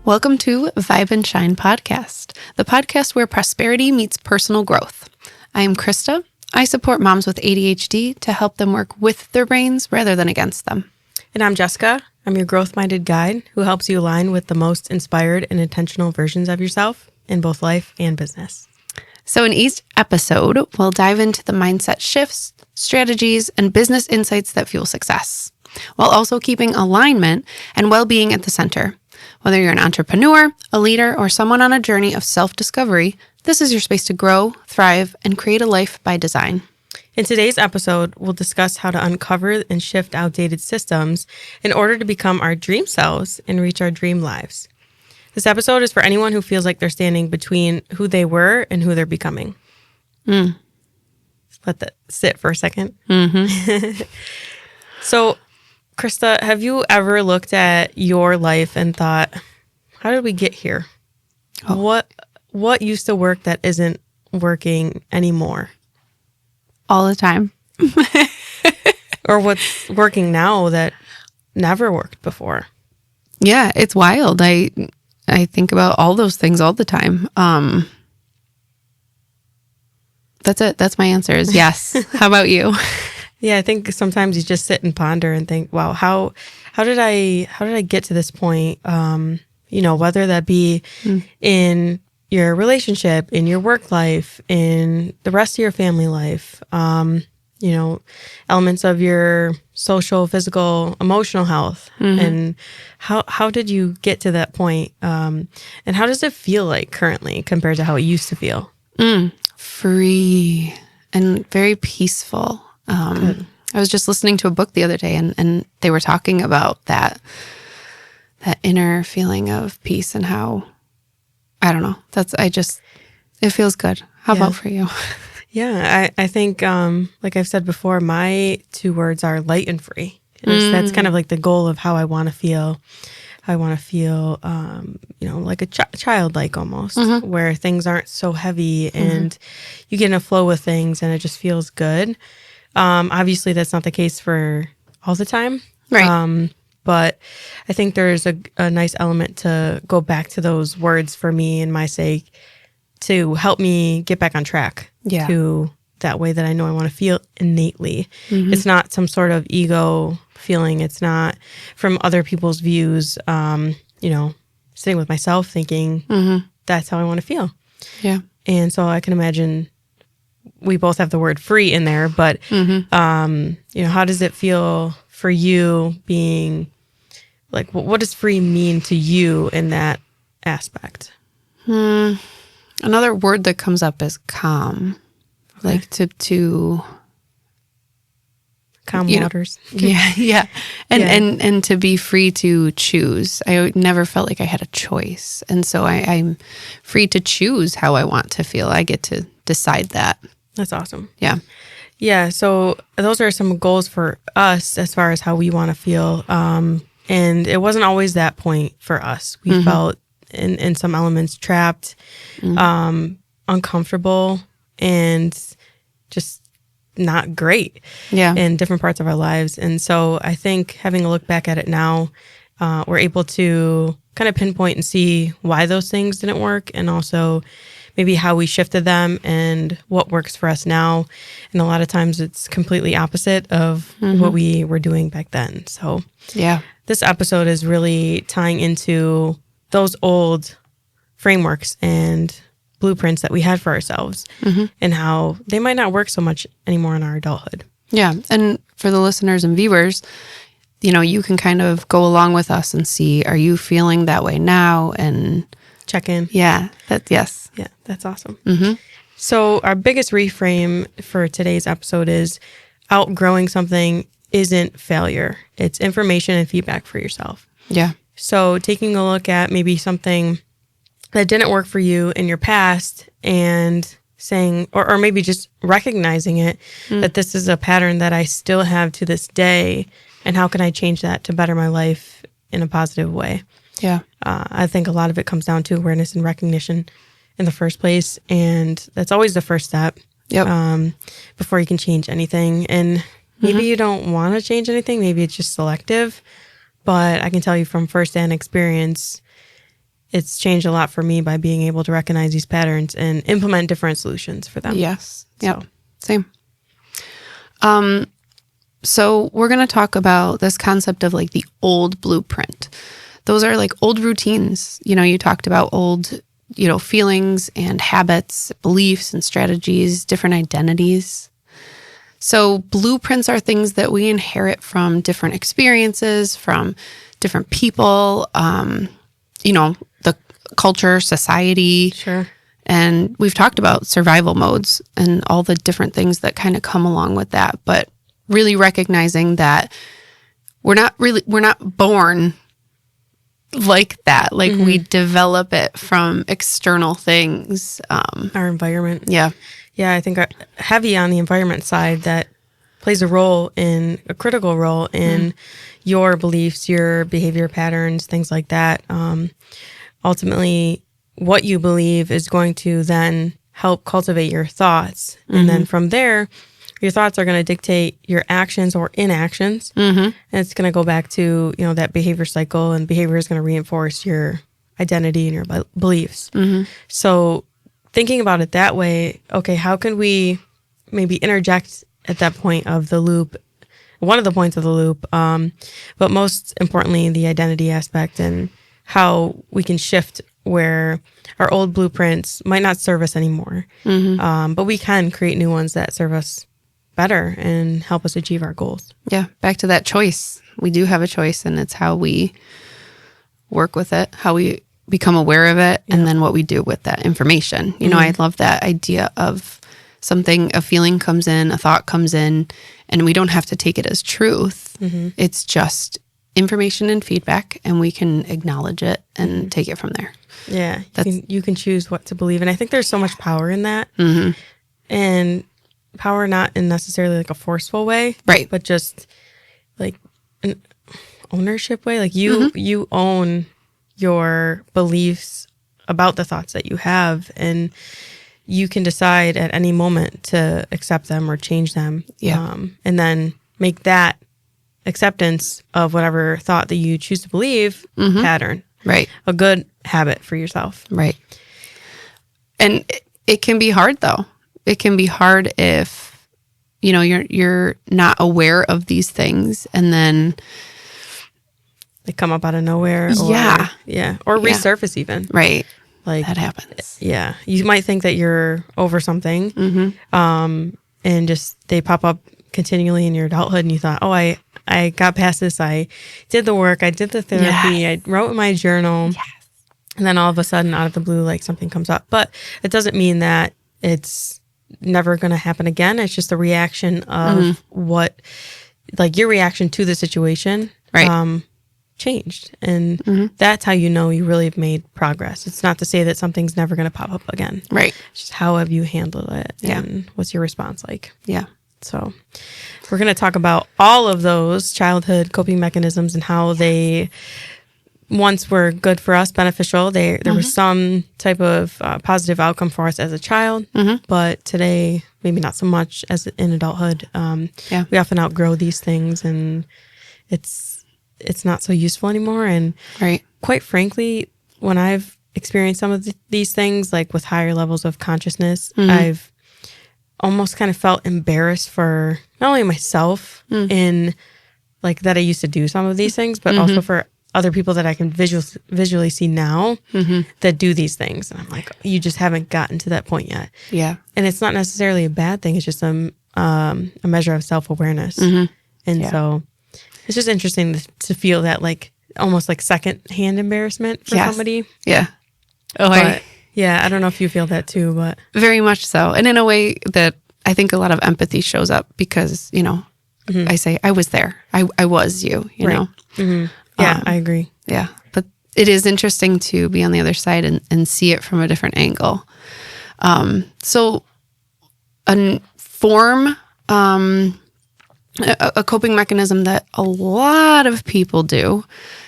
Welcome to Vibe and Shine Podcast, the podcast where prosperity meets personal growth. I am Krista. I support moms with ADHD to help them work with their brains rather than against them. And I'm Jessica. I'm your growth-minded guide who helps you align with the most inspired and intentional versions of yourself in both life and business. So in each episode, we'll dive into the mindset shifts, strategies, and business insights that fuel success, while also keeping alignment and well-being at the center. Whether you're an entrepreneur, a leader, or someone on a journey of self-discovery, this is your space to grow, thrive, and create a life by design. In today's episode, we'll discuss how to uncover and shift outdated systems in order to become our dream selves and reach our dream lives. This episode is for anyone who feels like they're standing between who they were and who they're becoming. Let that sit for a second. So, Krista, have you ever looked at your life and thought, how did we get here? What used to work that isn't working anymore? All the time. Or what's working now that never worked before? Yeah, it's wild. I think about all those things all the time. That's it. That's my answer is yes. How about you? Yeah, I think sometimes you just sit and ponder and think, wow, how did I get to this point? Whether that be in your relationship, in your work life, in the rest of your family life, elements of your social, physical, emotional health. And how did you get to that point? And how does it feel like currently compared to how it used to feel? Free and very peaceful. I was just listening to a book the other day and they were talking about that inner feeling of peace and how, I don't know, it feels good. How about for you? Yeah, I think, like I've said before, my two words are light and free. That's kind of like the goal of how I want to feel. I want to feel, like a childlike almost, where things aren't so heavy and you get in a flow with things and it just feels good. Obviously, that's not the case for all the time. Right. But I think there's a nice element to go back to those words for me and my sake to help me get back on track to that way that I know I want to feel innately. It's not some sort of ego feeling. It's not from other people's views, sitting with myself thinking that's how I want to feel. Yeah. And so I can imagine we both have the word free in there, but, how does it feel for you being like, what does free mean to you in that aspect? Another word that comes up is calm, like to calm waters. Yeah. And to be free to choose. I never felt like I had a choice. And so I'm free to choose how I want to feel. I get to decide that. That's awesome. Yeah. Yeah. So those are some goals for us as far as how we want to feel. And it wasn't always that point for us. We felt in some elements trapped, uncomfortable, and just not great in different parts of our lives. And so I think having a look back at it now, we're able to kind of pinpoint and see why those things didn't work and also maybe how we shifted them and what works for us now. And a lot of times it's completely opposite of what we were doing back then. So this episode is really tying into those old frameworks and blueprints that we had for ourselves and how they might not work so much anymore in our adulthood. Yeah. And for the listeners and viewers, you can kind of go along with us and see, are you feeling that way now? And check in. Yeah. Yes. Yeah. That's awesome. So our biggest reframe for today's episode is outgrowing something isn't failure. It's information and feedback for yourself. Yeah. So taking a look at maybe something that didn't work for you in your past and saying, or maybe just recognizing it, that this is a pattern that I still have to this day. And how can I change that to better my life in a positive way? Yeah. I think a lot of it comes down to awareness and recognition in the first place. And that's always the first step before you can change anything. And maybe you don't want to change anything. Maybe it's just selective. But I can tell you from firsthand experience, it's changed a lot for me by being able to recognize these patterns and implement different solutions for them. Yes. Yeah. Same. So we're going to talk about this concept of like the old blueprint. Those are like old routines. You talked about old, feelings and habits, beliefs and strategies, different identities. So blueprints are things that we inherit from different experiences, from different people, the culture, society. Sure. And we've talked about survival modes and all the different things that kind of come along with that. But really recognizing that we're not born like that. Like we develop it from external things. Our environment. Yeah. Yeah, I think heavy on the environment side that plays a critical role in your beliefs, your behavior patterns, things like that. Ultimately, what you believe is going to then help cultivate your thoughts. And then from there, your thoughts are going to dictate your actions or inactions. And it's going to go back to, that behavior cycle, and behavior is going to reinforce your identity and your beliefs. So thinking about it that way, okay, how can we maybe interject at that point of the loop, one of the points of the loop, but most importantly, the identity aspect and how we can shift where our old blueprints might not serve us anymore. But we can create new ones that serve us better and help us achieve our goals. Yeah. Back to that choice. We do have a choice, and it's how we work with it, how we become aware of it, and then what we do with that information. I love that idea of a feeling comes in, a thought comes in, and we don't have to take it as truth. It's just information and feedback, and we can acknowledge it and take it from there. Yeah. You can choose what to believe. And I think there's so much power in that. And power not in necessarily like a forceful way, right? But just like an ownership way. Like you own your beliefs about the thoughts that you have, and you can decide at any moment to accept them or change them. And then make that acceptance of whatever thought that you choose to believe pattern, right? A good habit for yourself, right? And it can be hard though. It can be hard if you're not aware of these things, and then they come up out of nowhere. Or resurface even. Right. Like that happens. Yeah. You might think that you're over something, and just they pop up continually in your adulthood, and you thought, oh, I got past this. I did the work. I did the therapy. Yes. I wrote in my journal. Yes. And then all of a sudden, out of the blue, like something comes up. But it doesn't mean that it's never going to happen again. It's just a reaction of what, like your reaction to the situation, right? Changed. And that's how you know you really have made progress. It's not to say that something's never going to pop up again. Right. It's just how have you handled it? Yeah. And what's your response like? Yeah. So we're going to talk about all of those childhood coping mechanisms and how they once were good for us, beneficial. There was some type of positive outcome for us as a child, but today maybe not so much as in adulthood. We often outgrow these things, and it's not so useful anymore. And quite frankly, when I've experienced some of these things, like with higher levels of consciousness, I've almost kind of felt embarrassed for not only myself in like that I used to do some of these things, but also for other people that I can visually see now that do these things. And I'm like, you just haven't gotten to that point yet. Yeah. And it's not necessarily a bad thing. It's just a measure of self-awareness. And so it's just interesting to feel that like almost like second-hand embarrassment for somebody. Yeah. Yeah, I don't know if you feel that too, but very much so. And in a way that I think a lot of empathy shows up because, I say, I was there. I was you, you know? Yeah, I agree. Yeah. But it is interesting to be on the other side and see it from a different angle. So a form, a coping mechanism that a lot of people do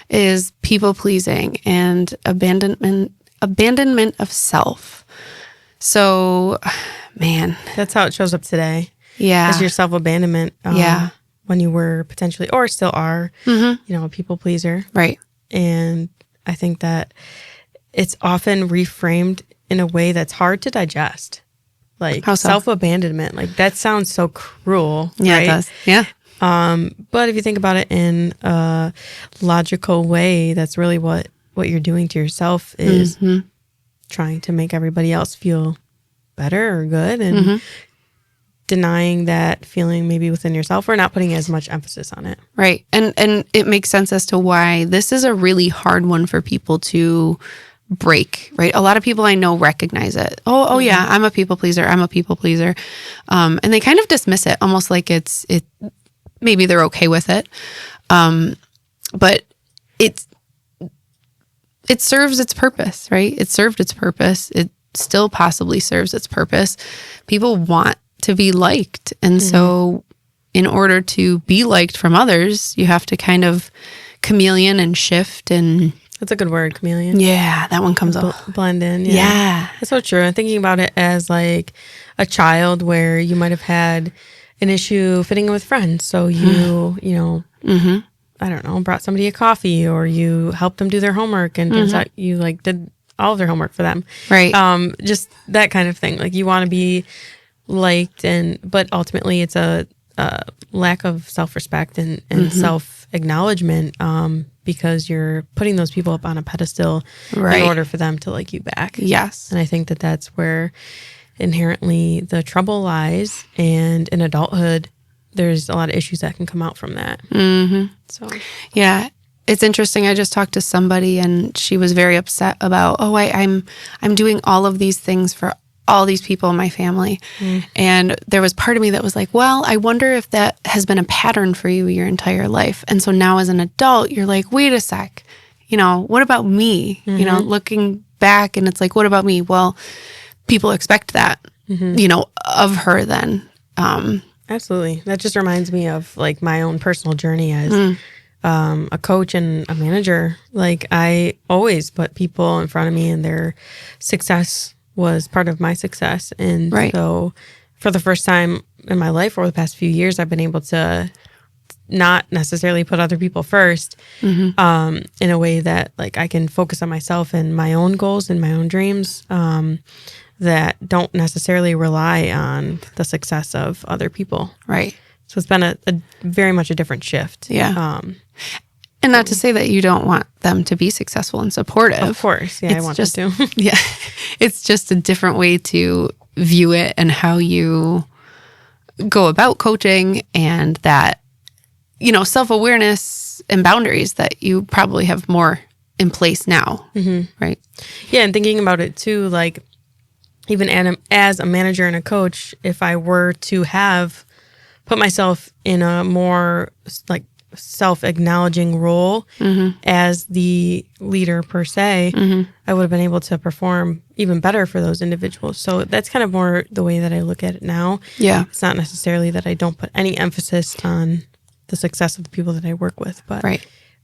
is people pleasing and abandonment of self. So, man, that's how it shows up today. Yeah. As your self-abandonment. When you were potentially, or still are, a people pleaser. Right. And I think that it's often reframed in a way that's hard to digest. Like self-abandonment. Like that sounds so cruel. Yeah, right? It does. Yeah. But if you think about it in a logical way, that's really what you're doing to yourself is trying to make everybody else feel better or good and denying that feeling maybe within yourself or not putting as much emphasis on it. Right. And it makes sense as to why this is a really hard one for people to break, right? A lot of people I know recognize it. Oh yeah, I'm a people pleaser. I'm a people pleaser. And they kind of dismiss it almost like it maybe they're okay with it. But it serves its purpose, right? It served its purpose. It still possibly serves its purpose. People want to be liked. And so in order to be liked from others, you have to kind of chameleon and shift and... That's a good word, chameleon. Yeah, that one comes up. Blend in. Yeah. That's so true. I'm thinking about it as like a child where you might have had an issue fitting in with friends. So you know, I don't know, brought somebody a coffee or you helped them do their homework and turns out you like did all of their homework for them. Right. Just that kind of thing. Like you want to be liked but ultimately it's a lack of self-respect and self-acknowledgement because you're putting those people up on a pedestal in order for them to like you back. Yes. And I think that that's where inherently the trouble lies. And in adulthood, there's a lot of issues that can come out from that. So, yeah. It's interesting. I just talked to somebody and she was very upset about, I'm doing all of these things for all these people in my family. And there was part of me that was like, well, I wonder if that has been a pattern for you your entire life. And so now as an adult, you're like, wait a sec, what about me? Looking back and it's like, what about me? Well, people expect that, of her then. Absolutely. That just reminds me of like my own personal journey as a coach and a manager. Like I always put people in front of me and their success was part of my success. And so for the first time in my life over the past few years, I've been able to not necessarily put other people first in a way that like I can focus on myself and my own goals and my own dreams that don't necessarily rely on the success of other people. Right. So it's been a very much a different shift. Yeah. And not to say that you don't want them to be successful and supportive. Of course. Yeah, I want them to. Yeah. It's just a different way to view it and how you go about coaching and that, self-awareness and boundaries that you probably have more in place now. Right. Yeah. And thinking about it too, like even as a manager and a coach, if I were to have put myself in a more like self-acknowledging role as the leader per se, I would have been able to perform even better for those individuals. So that's kind of more the way that I look at it now. Yeah. It's not necessarily that I don't put any emphasis on the success of the people that I work with, but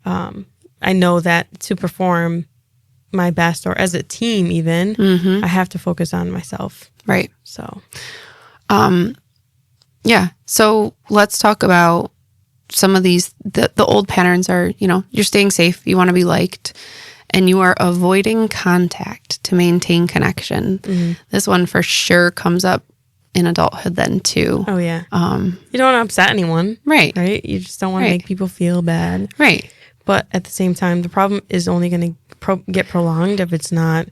I know that to perform my best or as a team even, I have to focus on myself. Right. So, yeah. So let's talk about some of these, the old patterns are, you're staying safe, you want to be liked, and you are avoiding contact to maintain connection. This one for sure comes up in adulthood then too. Oh yeah. You don't want to upset anyone. Right. Right. You just don't want to make people feel bad. Right. But at the same time, the problem is only going to get prolonged if it's not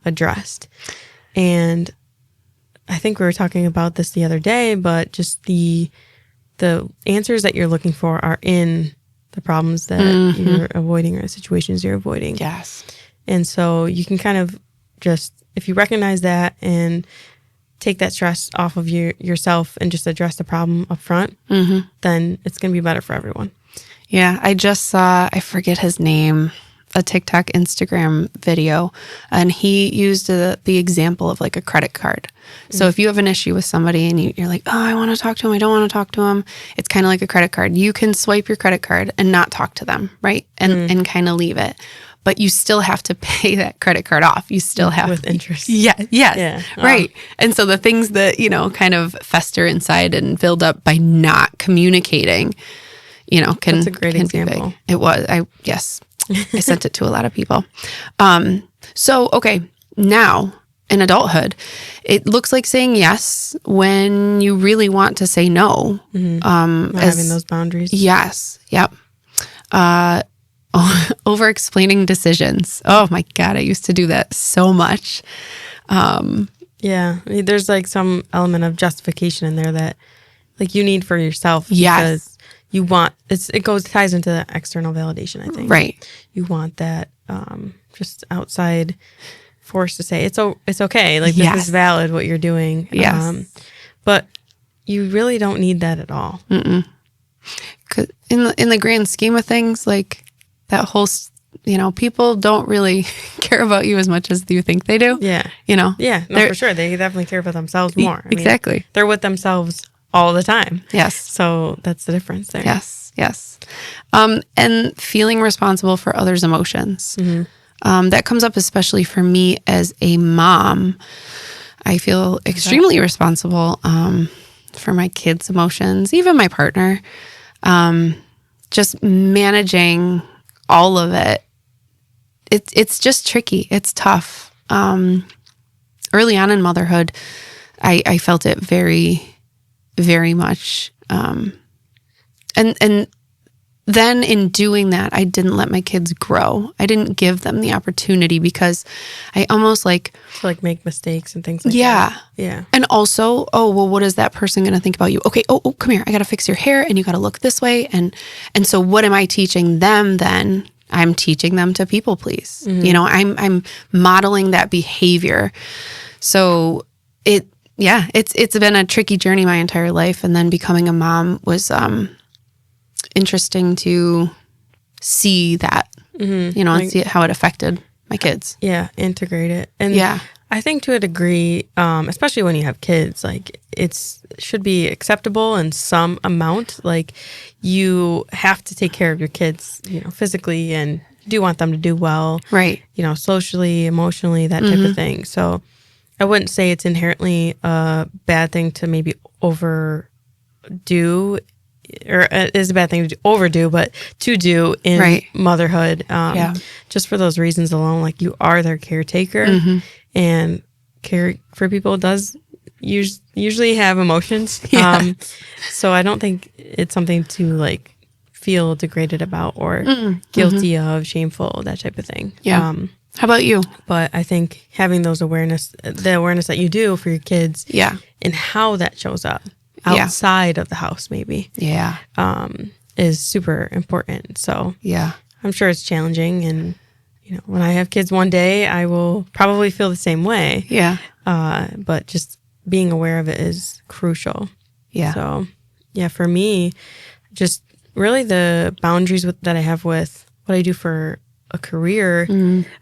addressed. And I think we were talking about this the other day, but just the answers that you're looking for are in the problems that you're avoiding or the situations you're avoiding. Yes. And so you can kind of just, if you recognize that and take that stress off of yourself and just address the problem up front, then it's going to be better for everyone. Yeah. I just saw, I forget his name, a TikTok, Instagram video, and he used the example of like a credit card. So if you have an issue with somebody and you're like, oh, I want to talk to him, I don't want to talk to him, it's kind of like a credit card. You can swipe your credit card and not talk to them, right? And kind of leave it. But you still have to pay that credit card off. You still have with interest. Yeah. Right. And so the things that, kind of fester inside and build up by not communicating, can. That's a great example. It was. Yes. I sent it to a lot of people. So, okay, now in adulthood, it looks like saying yes when you really want to say no. Having those boundaries. Yes. Yep. Over explaining decisions. Oh my God, I used to do that so much. Yeah. There's like some element of justification in there that like you need for yourself. Yes. Because you want, ties into the external validation, I think. Right. You want that just outside force to say, it's okay. Like, Yes. this is valid what you're doing. Yes. But you really don't need that at all. 'Cause in the grand scheme of things, like that whole, people don't really care about you as much as you think they do. Yeah. Yeah, no, for sure. They definitely care about themselves more. Exactly. They're with themselves all the time. Yes. So that's the difference there. Yes. Yes. And feeling responsible for others' emotions. That comes up especially for me as a mom. I feel extremely responsible for my kids' emotions, even my partner. Just managing all of it. It's just tricky. It's tough. Early on in motherhood, I felt it very, very much. And then in doing that, I didn't let my kids grow. I didn't give them the opportunity because I almost to make mistakes and things like that. Yeah. Yeah. And also, what is that person going to think about you? Okay. Oh, come here. I got to fix your hair and you got to look this way. And so what am I teaching them then? I'm teaching them to people please. I'm modeling that behavior. So it's been a tricky journey my entire life. And then becoming a mom was, interesting to see that, and see how it affected my kids. Yeah, integrate it. And I think to a degree, especially when you have kids, like it should be acceptable in some amount. Like you have to take care of your kids, physically, and you do want them to do well. Right. Socially, emotionally, that type of thing. So I wouldn't say it's inherently a bad thing to maybe overdo, or it is a bad thing to overdo, but to do in motherhood, just for those reasons alone. Like you are their caretaker, and care for people does usually have emotions. So I don't think it's something to like feel degraded about or guilty of, shameful, that type of thing. Yeah. How about you? But I think having the awareness that you do for your kids, and how that shows up outside of the house, maybe, is super important. So I'm sure it's challenging, and when I have kids one day, I will probably feel the same way. But just being aware of it is crucial. So for me, just really the boundaries that I have with what I do for a career.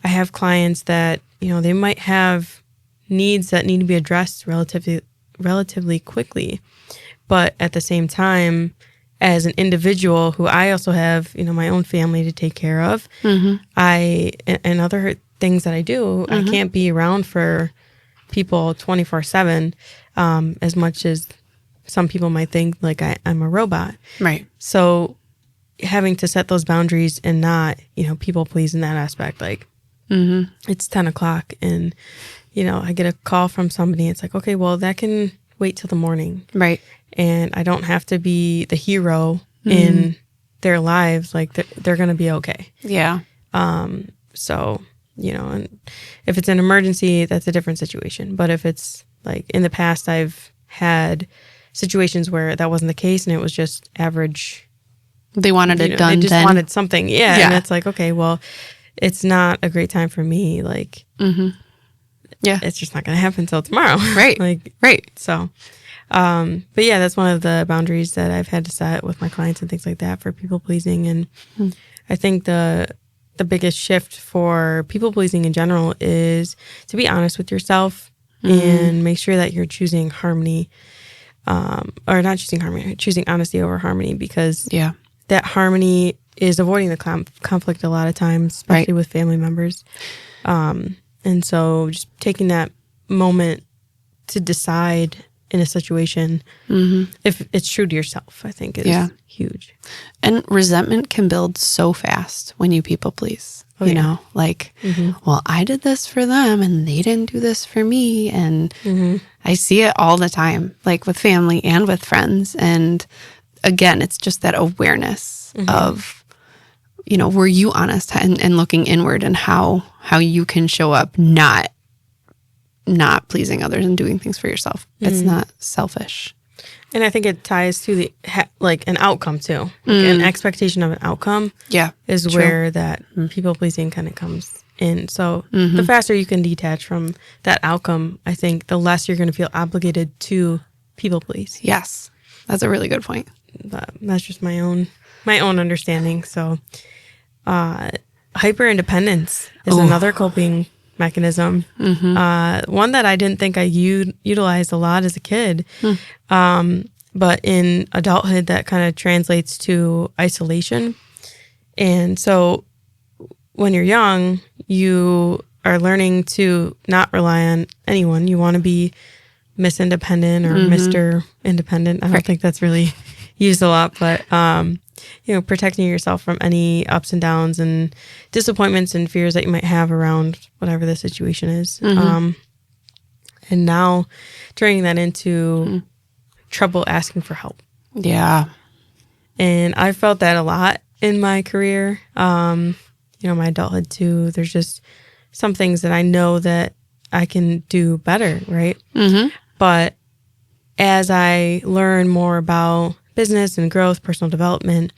I have clients that they might have needs that need to be addressed relatively quickly. But at the same time, as an individual who I also have, my own family to take care of, and other things that I do, I can't be around for people 24/7, as much as some people might think like I'm a robot. Right. So having to set those boundaries and not, people please in that aspect, like it's 10 o'clock and, I get a call from somebody. It's like, okay, well, that can wait till the morning. Right. And I don't have to be the hero in their lives. Like they're going to be okay. Yeah. So, and if it's an emergency, that's a different situation. But if it's like in the past, I've had situations where that wasn't the case and it was just average. They wanted it done. They just then. wanted something. Yeah. And it's like, okay, well, it's not a great time for me. Like, it's just not going to happen until tomorrow. Right. Right. So, but yeah, that's one of the boundaries that I've had to set with my clients and things like that for people pleasing. And I think the biggest shift for people pleasing in general is to be honest with yourself and make sure that you're choosing harmony, or not choosing harmony, choosing honesty over harmony, because that harmony is avoiding the conflict a lot of times, especially with family members. And so just taking that moment to decide in a situation. If it's true to yourself, I think is huge. And resentment can build so fast when you people please. You know, like, well, I did this for them and they didn't do this for me. And I see it all the time, like with family and with friends. And again, it's just that awareness of, you know, were you honest and looking inward and how you can show up not pleasing others and doing things for yourself. It's not selfish. And I think it ties to the an outcome too. Like an expectation of an outcome is where that people pleasing kind of comes in. So the faster you can detach from that outcome, I think the less you're going to feel obligated to people please. Yes. That's a really good point. But that's just my own understanding. So hyper independence is another coping mechanism. One that I didn't think I utilized a lot as a kid. But in adulthood, that kind of translates to isolation. And so when you're young, you are learning to not rely on anyone. You want to be Miss Independent or Mr. Independent. I don't think that's really used a lot, but you know, protecting yourself from any ups and downs and disappointments and fears that you might have around whatever the situation is. And now turning that into trouble asking for help. Yeah. And I felt that a lot in my career, you know, my adulthood too. There's just some things that I know that I can do better, right? But as I learn more about business and growth, personal development,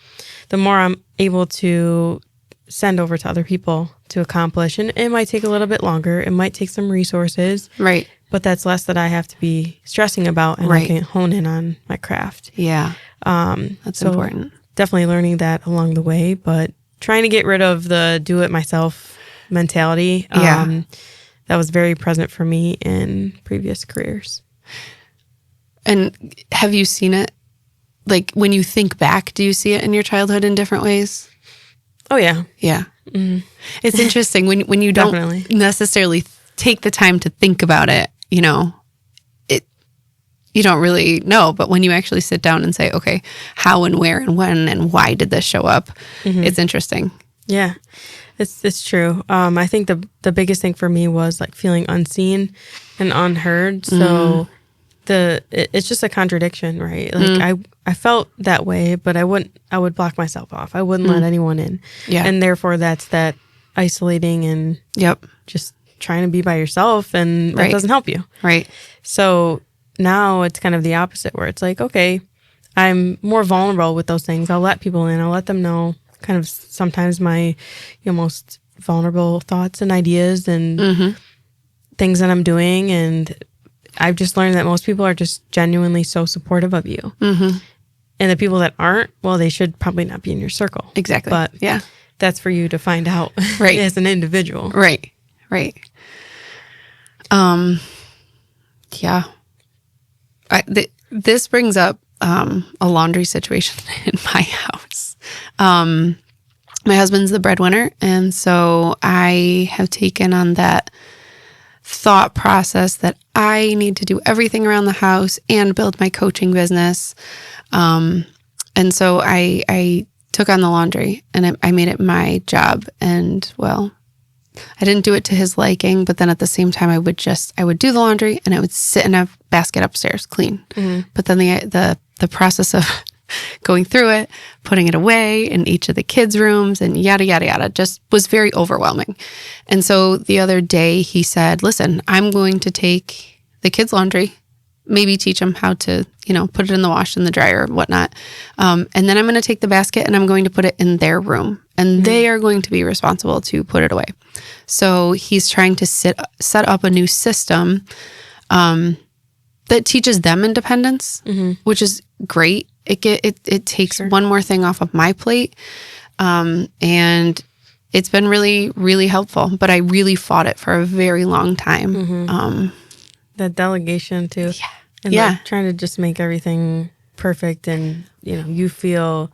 the more I'm able to send over to other people to accomplish. And it might take a little bit longer. It might take some resources. Right. But that's less that I have to be stressing about, and I can hone in on my craft. Yeah. That's important. Definitely learning that along the way, but trying to get rid of the do it myself mentality. That was very present for me in previous careers. And have you seen it? Like when you think back, do you see it in your childhood in different ways? Oh, yeah. Yeah. It's interesting when you don't necessarily take the time to think about it, you know, you don't really know. But when you actually sit down and say, okay, how and where and when and why did this show up? It's interesting. Yeah, it's true. I think the biggest thing for me was like feeling unseen and unheard. So it's just a contradiction, right? Like I felt that way, but I would block myself off. I wouldn't let anyone in. Yeah. And therefore that's that isolating and just trying to be by yourself, and that doesn't help you. Right. So now it's kind of the opposite, where it's like, okay, I'm more vulnerable with those things. I'll let people in. I'll let them know kind of sometimes my most vulnerable thoughts and ideas and things that I'm doing. And I've just learned that most people are just genuinely so supportive of you. And the people that aren't, well, they should probably not be in your circle. Exactly. But that's for you to find out as an individual. Right. Yeah. This brings up a laundry situation in my house. My husband's the breadwinner, and so I have taken on that thought process that I need to do everything around the house and build my coaching business. And so I took on the laundry, and I made it my job. And well, I didn't do it to his liking, but then at the same time, I would do the laundry and I would sit in a basket upstairs clean. But then the process of going through it, putting it away in each of the kids' rooms and yada, yada, yada, just was very overwhelming. And so the other day he said, listen, I'm going to take the kids' laundry, maybe teach them how to, put it in the wash and the dryer or whatnot. And then I'm going to take the basket and I'm going to put it in their room, and they are going to be responsible to put it away. So he's trying to set up a new system that teaches them independence, which is great. It takes one more thing off of my plate. And it's been really, really helpful, but I really fought it for a very long time. That delegation too. Yeah. And like trying to just make everything perfect, and, you feel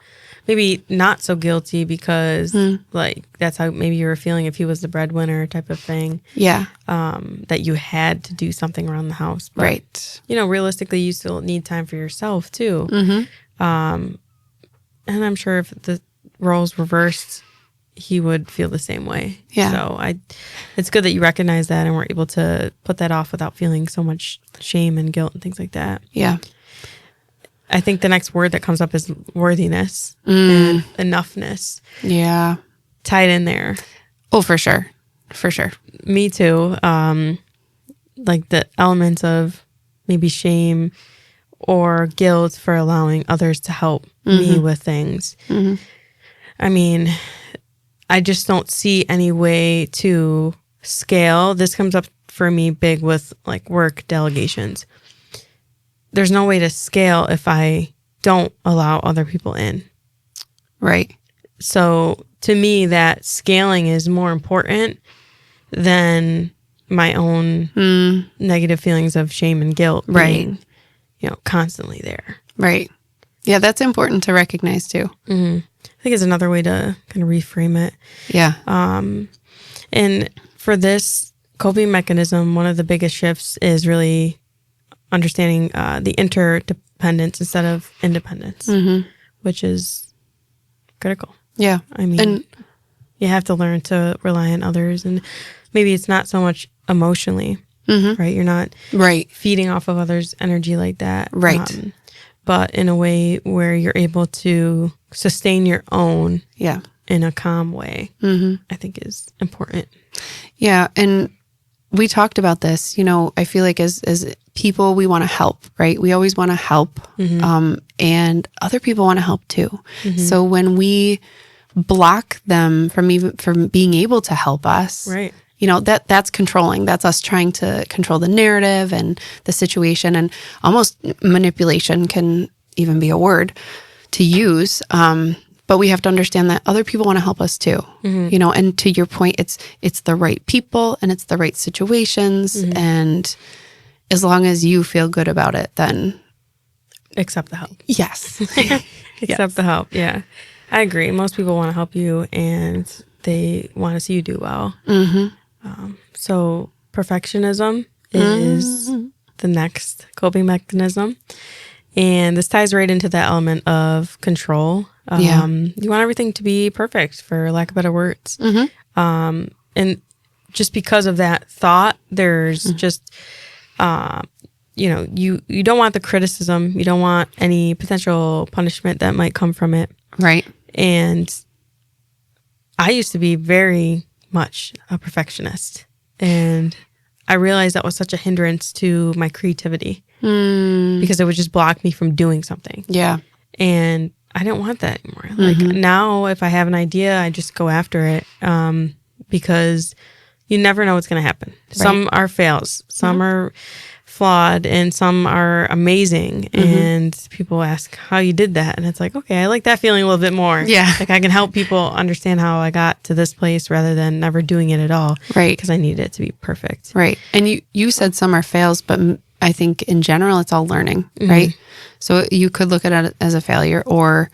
maybe not so guilty because like that's how maybe you were feeling if he was the breadwinner type of thing. Yeah. That you had to do something around the house. But, Right. you know, realistically, you still need time for yourself too. And I'm sure if the roles reversed, he would feel the same way. Yeah. So it's good that you recognize that and we're able to put that off without feeling so much shame and guilt and things like that. Yeah. I think the next word that comes up is worthiness and enoughness. Yeah. Tied in there. Oh, for sure. For sure. Me too. Like the elements of maybe shame or guilt for allowing others to help me with things. I mean, I just don't see any way to scale. This comes up for me big with like work delegations. There's no way to scale if I don't allow other people in. Right. So to me, that scaling is more important than my own negative feelings of shame and guilt being, you know, constantly there. Right. Yeah, that's important to recognize too. I think it's another way to kind of reframe it. Yeah. And for this coping mechanism, one of the biggest shifts is really understanding the interdependence instead of independence, which is critical. Yeah. I mean, you have to learn to rely on others, and maybe it's not so much emotionally, right? You're not feeding off of others' energy like that. Right. But in a way where you're able to sustain your own in a calm way, I think is important. Yeah. And we talked about this, you know, I feel like as people, we want to help, right? We always want to help. And other people want to help too. So when we block them from being able to help us, you know, that's controlling. That's us trying to control the narrative and the situation, and almost manipulation can even be a word to use. But we have to understand that other people want to help us too, you know, and to your point, it's the right people and it's the right situations. And as long as you feel good about it, then accept the help. Yes. Accept the help. Yeah. I agree. Most people want to help you and they want to see you do well. So perfectionism is the next coping mechanism. And this ties right into that element of control. You want everything to be perfect, for lack of better words. And just because of that thought, there's just, you know, you don't want the criticism. You don't want any potential punishment that might come from it. Right. And I used to be very much a perfectionist. And I realized that was such a hindrance to my creativity because it would just block me from doing something. Yeah. And I didn't want that anymore. Like now, if I have an idea, I just go after it because you never know what's going to happen. Right. Some are fails, some are flawed, and some are amazing. And people ask how you did that. And it's like, okay, I like that feeling a little bit more. Yeah. Like I can help people understand how I got to this place rather than never doing it at all. Right. Because I need it to be perfect. Right. And you said some are fails, but I think in general, it's all learning, right? So you could look at it as a failure, or,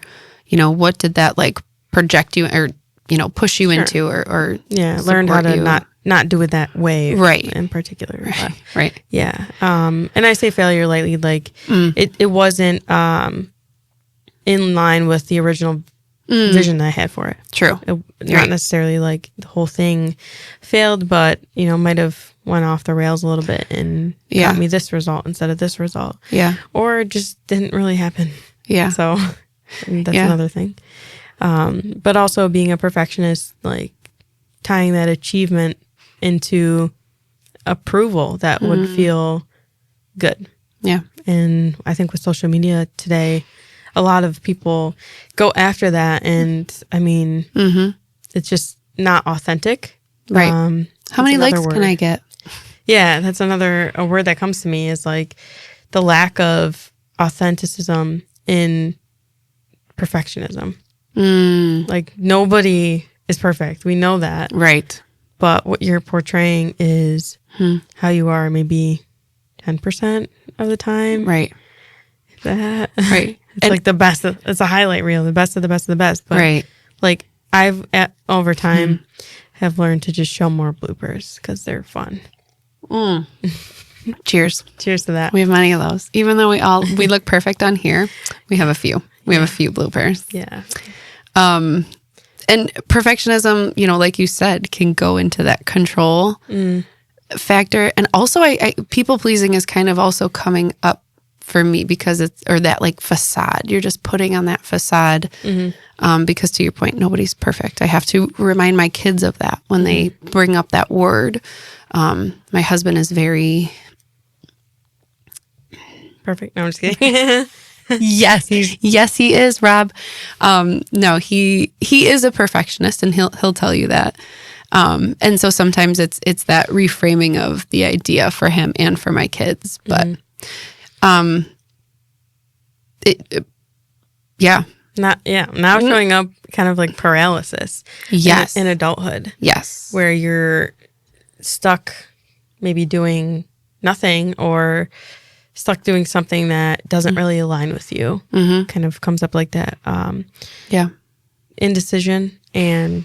you know, what did that like project you or, you know, push you into or learn how to not do it that way. Right. In particular. Right. Yeah. And I say failure lightly, like it wasn't in line with the original vision that I had for it. True. Not necessarily like the whole thing failed, but, you know, might have went off the rails a little bit and got me this result instead of this result. Yeah. Or it just didn't really happen. Yeah. So that's another thing. But also being a perfectionist, like tying that achievement into approval that would feel good. Yeah. And I think with social media today, a lot of people go after that. And I mean, it's just not authentic. Right. How many likes can I get? Yeah. That's a word that comes to me is like the lack of authenticism in perfectionism. Like nobody is perfect. We know that. Right. But what you're portraying is how you are maybe 10% of the time. Right. that. Right. It's like the best. It's a highlight reel, the best of the best of the best. But right. like over time have learned to just show more bloopers because they're fun. Cheers. Cheers to that. We have many of those. Even though we look perfect on here, we have a few. We have a few bloopers. Yeah. And perfectionism, like you said, can go into that control factor. And also people pleasing is kind of also coming up for me because that like facade. You're just putting on that facade because to your point, nobody's perfect. I have to remind my kids of that when they bring up that word. My husband is very perfect. No, I'm just kidding. Yes, he is, Rob. No, he is a perfectionist, and he'll tell you that. And so sometimes it's that reframing of the idea for him and for my kids. But now showing up kind of like paralysis. Yes, in adulthood. Yes, where you're stuck, maybe doing nothing or stuck doing something that doesn't really align with you. Kind of comes up like that. Indecision and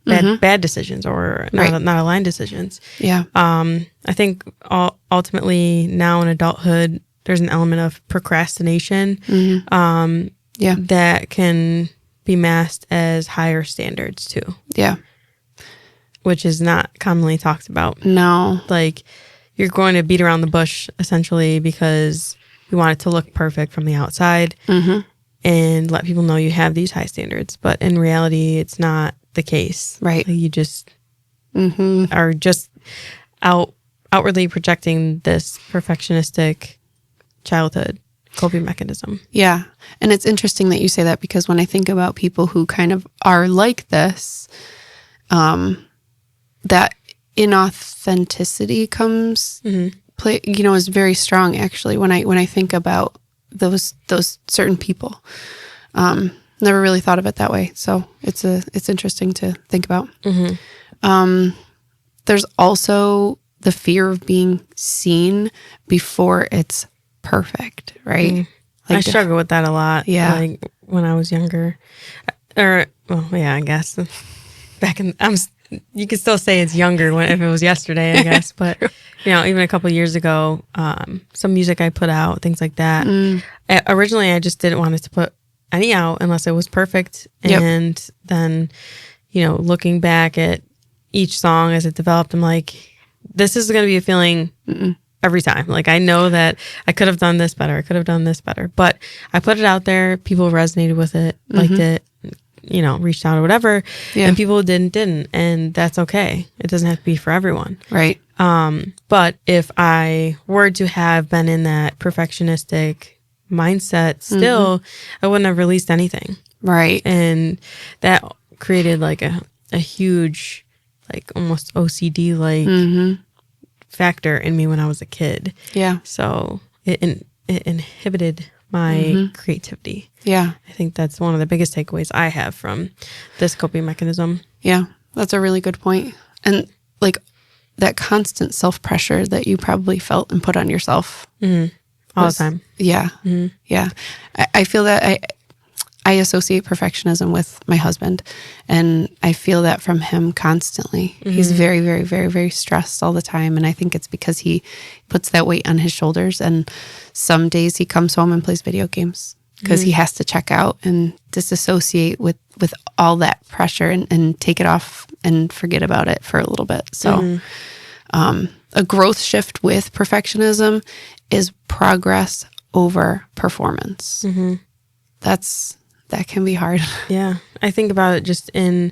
bad decisions or not aligned decisions. Yeah. I think ultimately now in adulthood, there's an element of procrastination that can be masked as higher standards too. Yeah. Which is not commonly talked about. No. Like, you're going to beat around the bush essentially because you want it to look perfect from the outside and let people know you have these high standards. But in reality, it's not the case. Right. Like you just are just outwardly projecting this perfectionistic childhood coping mechanism. Yeah. And it's interesting that you say that because when I think about people who kind of are like this, that inauthenticity comes is very strong actually when I think about those certain people. Never really thought of it that way, so it's interesting to think about. There's also the fear of being seen before it's perfect, right? Like I struggle with that a lot. Yeah, like when I was younger, I guess back in you could still say it's younger if it was yesterday, I guess. But, even a couple of years ago, some music I put out, things like that. Originally, I just didn't want it to put any out unless it was perfect. And then, looking back at each song as it developed, I'm like, this is going to be a feeling every time. Like, I know that I could have done this better. I could have done this better. But I put it out there. People resonated with it, liked it. Reached out or whatever, and people didn't, and that's okay. It doesn't have to be for everyone. Right. But if I were to have been in that perfectionistic mindset still, I wouldn't have released anything. Right. And that created like a huge, like almost OCD like factor in me when I was a kid. Yeah. So it inhibited my creativity. Yeah. I think that's one of the biggest takeaways I have from this coping mechanism. Yeah. That's a really good point. And like that constant self-pressure that you probably felt and put on yourself. All the time. Yeah. Yeah. I feel that I associate perfectionism with my husband, and I feel that from him constantly. He's very, very, very, very stressed all the time, and I think it's because he puts that weight on his shoulders, and some days he comes home and plays video games because he has to check out and disassociate with all that pressure and take it off and forget about it for a little bit. So a growth shift with perfectionism is progress over performance. That can be hard. Yeah. I think about it just in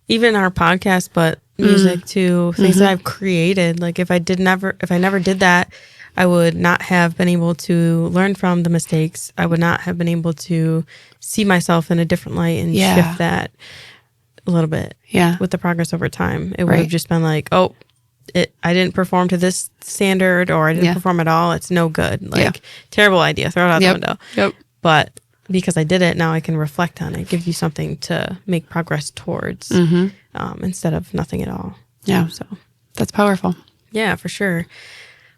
even our podcast, but music too, things that I've created. Like if I never did that, I would not have been able to learn from the mistakes. I would not have been able to see myself in a different light and shift that a little bit. Yeah. With the progress over time. It would have just been like, I didn't perform to this standard, or I didn't perform at all. It's no good. Like terrible idea. Throw it out the window. Yep. But because I did it, now I can reflect on it. It gives you something to make progress towards instead of nothing at all. Yeah. So that's powerful. Yeah, for sure.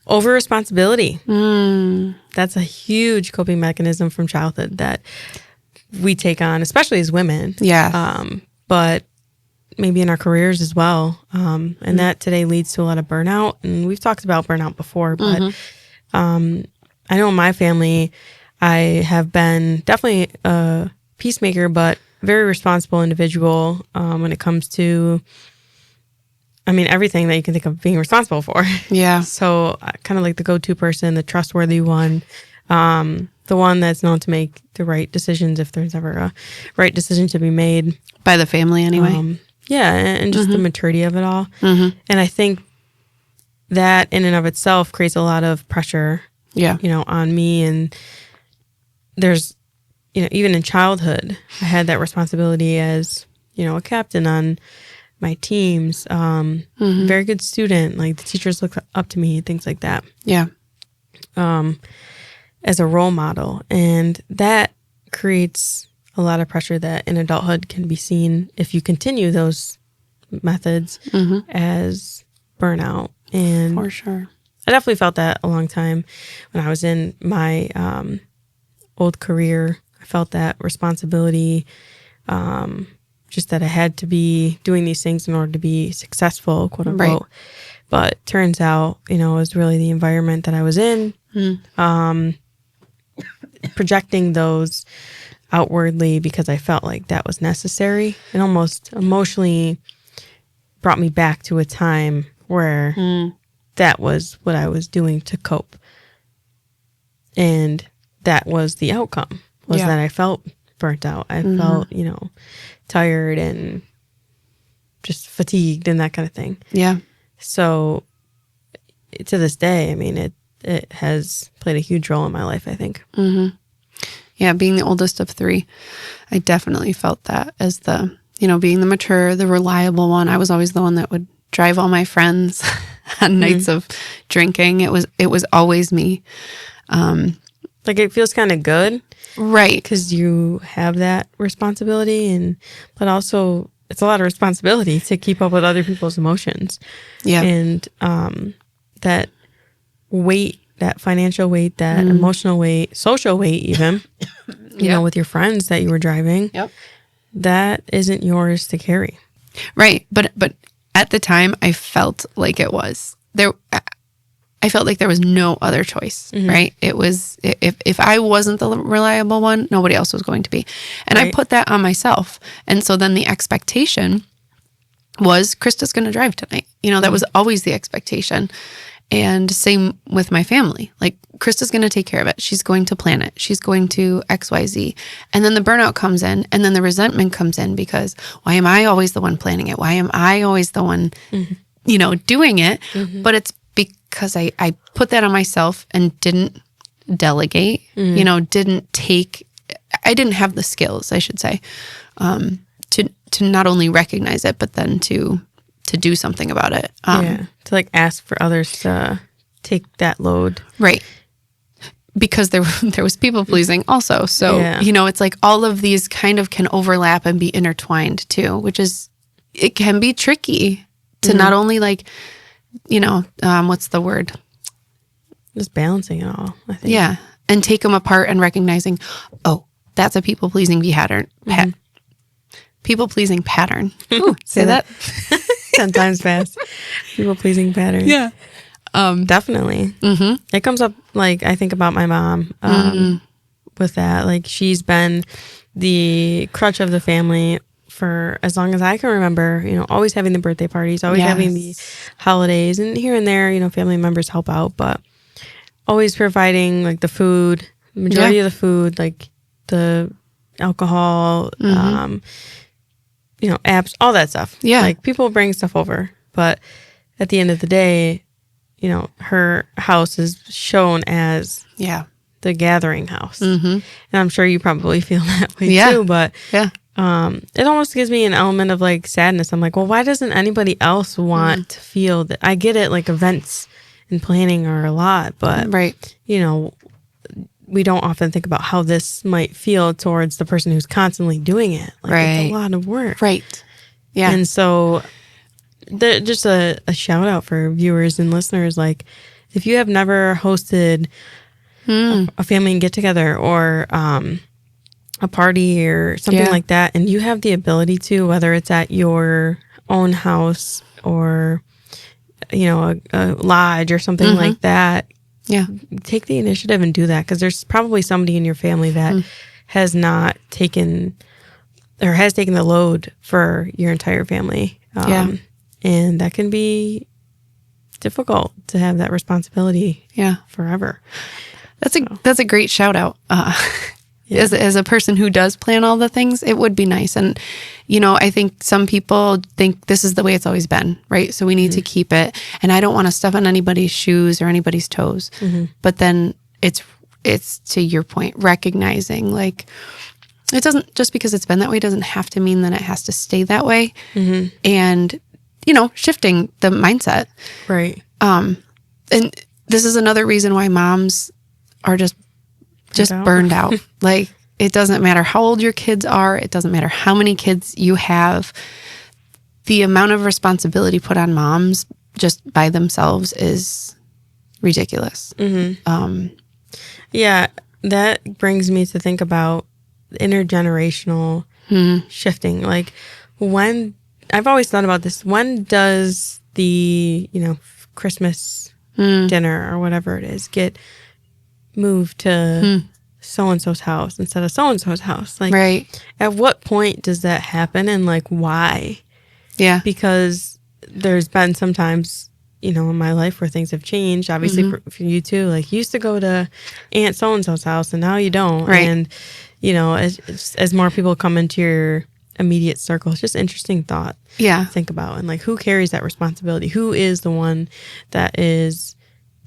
Over responsibility. That's a huge coping mechanism from childhood that we take on, especially as women. Yeah. But maybe in our careers as well. And that today leads to a lot of burnout. And we've talked about burnout before, but I know in my family, I have been definitely a peacemaker, but very responsible individual when it comes to, everything that you can think of being responsible for. Yeah. So kind of like the go-to person, the trustworthy one, the one that's known to make the right decisions if there's ever a right decision to be made. By the family anyway. Yeah, and just the maturity of it all. And I think that in and of itself creates a lot of pressure, on me. And there's, even in childhood, I had that responsibility as, a captain on my teams, very good student, like the teachers look up to me, things like that. Yeah. As a role model. And that creates a lot of pressure that in adulthood can be seen if you continue those methods as burnout. And for sure. I definitely felt that a long time when I was in my old career. I felt that responsibility, just that I had to be doing these things in order to be successful, quote unquote. Right. But turns out, it was really the environment that I was in, projecting those outwardly because I felt like that was necessary, and almost emotionally brought me back to a time where that was what I was doing to cope. And that was the outcome, was that I felt burnt out. I felt, tired and just fatigued and that kind of thing. Yeah. So to this day, it has played a huge role in my life, I think. Yeah, being the oldest of three, I definitely felt that as the, being the mature, the reliable one. I was always the one that would drive all my friends on nights of drinking. It was always me. Like it feels kind of good. Right. Because you have that responsibility, but also it's a lot of responsibility to keep up with other people's emotions. Yeah. And that weight, that financial weight, that emotional weight, social weight even, with your friends that you were driving, that isn't yours to carry. Right. But at the time, I felt like it was. I felt like there was no other choice, right? It was, if I wasn't the reliable one, nobody else was going to be. And I put that on myself. And so then the expectation was Krista's going to drive tonight. That was always the expectation. And same with my family. Like, Krista's going to take care of it. She's going to plan it. She's going to XYZ. And then the burnout comes in, and then the resentment comes in because why am I always the one planning it? Why am I always the one, doing it? But it's because I put that on myself and didn't delegate, didn't take, I didn't have the skills, I should say, to not only recognize it, but then to do something about it. To like ask for others to take that load. Right. Because there was people pleasing also. So, it's like all of these kind of can overlap and be intertwined too, which is, it can be tricky to not only like, what's the word? Just balancing it all, I think. Yeah. And take them apart and recognizing, oh, that's a people-pleasing pattern. People-pleasing pattern. Ooh, say that 10 times fast. People-pleasing pattern. Yeah. Definitely. It comes up, like, I think about my mom with that. Like, she's been the crutch of the family for as long as I can remember, always having the birthday parties, always having the holidays, and here and there, family members help out, but always providing like the food, majority of the food, like the alcohol, apps, all that stuff. Yeah. Like people bring stuff over, but at the end of the day, her house is shown as the gathering house. And I'm sure you probably feel that way too, but it almost gives me an element of like sadness. I'm like, well, why doesn't anybody else want to feel that? I get it, like events and planning are a lot, but we don't often think about how this might feel towards the person who's constantly doing it. Like it's a lot of work. Right. Yeah. And so just a shout out for viewers and listeners, like if you have never hosted a family get together or a party or something like that, and you have the ability to, whether it's at your own house or, you know, a lodge or something like that, take the initiative and do that, because there's probably somebody in your family that has not taken or has taken the load for your entire family. And that can be difficult to have that responsibility forever. That's a great shout out. As a person who does plan all the things, it would be nice. And, you know, I think some people think this is the way it's always been, right? So we need to keep it. And I don't want to step on anybody's shoes or anybody's toes. But then it's to your point, recognizing like it doesn't, just because it's been that way doesn't have to mean that it has to stay that way. And, you know, shifting the mindset. Right. And this is another reason why moms are just burned out. Like, it doesn't matter how old your kids are. It doesn't matter how many kids you have. The amount of responsibility put on moms just by themselves is ridiculous. Yeah, that brings me to think about intergenerational shifting. Like, when, I've always thought about this, when does the, you know, Christmas dinner or whatever it is get moved to so-and-so's house instead of so-and-so's house? Like, at what point does that happen, and like, why? Yeah. Because there's been sometimes, you know, in my life where things have changed, obviously for you too. Like, you used to go to Aunt so-and-so's house and now you don't. And, you know, as more people come into your immediate circle, it's just interesting thought to think about. And like, who carries that responsibility? Who is the one that is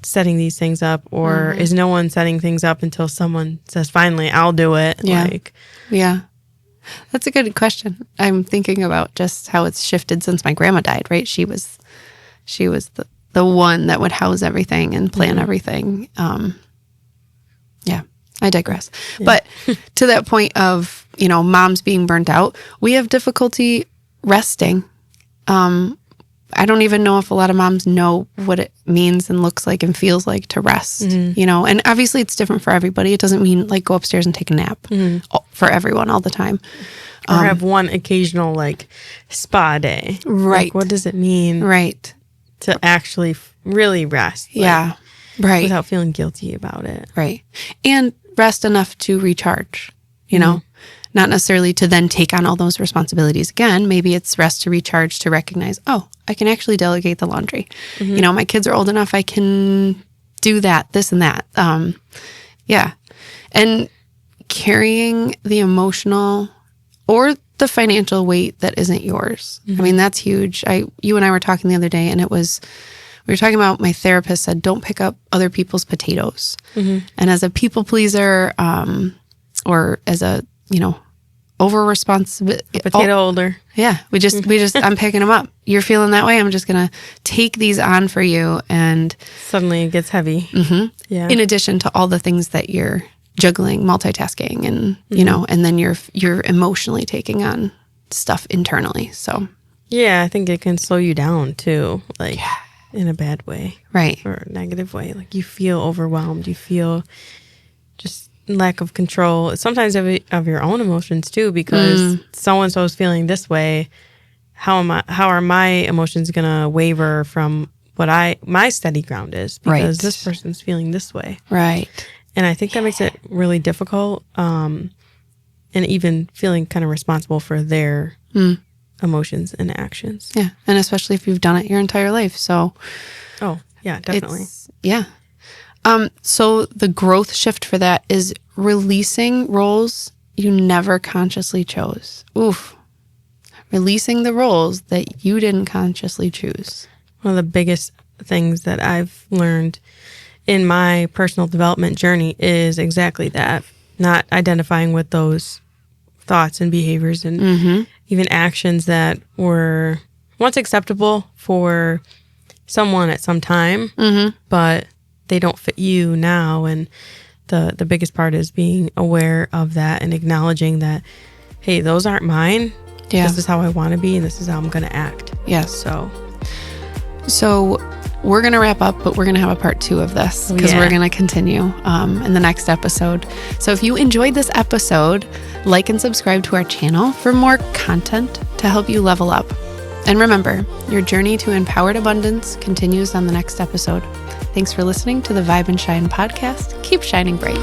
setting these things up, or is no one setting things up until someone says, finally, I'll do it? That's a good question. I'm thinking about just how it's shifted since my grandma died, right? She was the one that would house everything and plan everything. I digress. But to that point of, you know, moms being burnt out, we have difficulty resting. I don't even know if a lot of moms know what it means and looks like and feels like to rest, you know, and obviously it's different for everybody. It doesn't mean like go upstairs and take a nap for everyone all the time. Or have one occasional like spa day. Right. Like, what does it mean? Right. To actually really rest. Like, without feeling guilty about it. Right. And rest enough to recharge, you know, not necessarily to then take on all those responsibilities again. Maybe it's rest to recharge, to recognize, oh, I can actually delegate the laundry. You know, my kids are old enough, I can do that, this and that. And carrying the emotional or the financial weight that isn't yours. I mean, that's huge. You and I were talking the other day, and we were talking about, my therapist said, don't pick up other people's potatoes. And as a people pleaser, or as a, you know, over responsible potato holder. Yeah. We just, I'm picking them up. You're feeling that way. I'm just going to take these on for you. And suddenly it gets heavy. In addition to all the things that you're juggling, multitasking, and, you know, and then you're emotionally taking on stuff internally. So, yeah, I think it can slow you down too. Like, in a bad way. Right. Or a negative way. Like, you feel overwhelmed. You feel just lack of control. Sometimes of your own emotions too, because so-and-so is feeling this way. How are my emotions going to waver from what my steady ground is? Because this person's feeling this way. Right. And I think that makes it really difficult. And even feeling kind of responsible for their emotions and actions. Yeah. And especially if you've done it your entire life. So, oh, yeah, definitely. So the growth shift for that is releasing roles you never consciously chose. Oof. Releasing the roles that you didn't consciously choose. One of the biggest things that I've learned in my personal development journey is exactly that. Not identifying with those thoughts and behaviors and even actions that were once acceptable for someone at some time, but they don't fit you now. And the biggest part is being aware of that and acknowledging that, hey, those aren't mine. This is how I want to be, and this is how I'm going to act. Yes. So we're going to wrap up, but we're going to have a part 2 of this because we're going to continue in the next episode. So if you enjoyed this episode, like and subscribe to our channel for more content to help you level up. And remember, your journey to empowered abundance continues on the next episode. Thanks for listening to the Vibe and Shine podcast. Keep shining bright.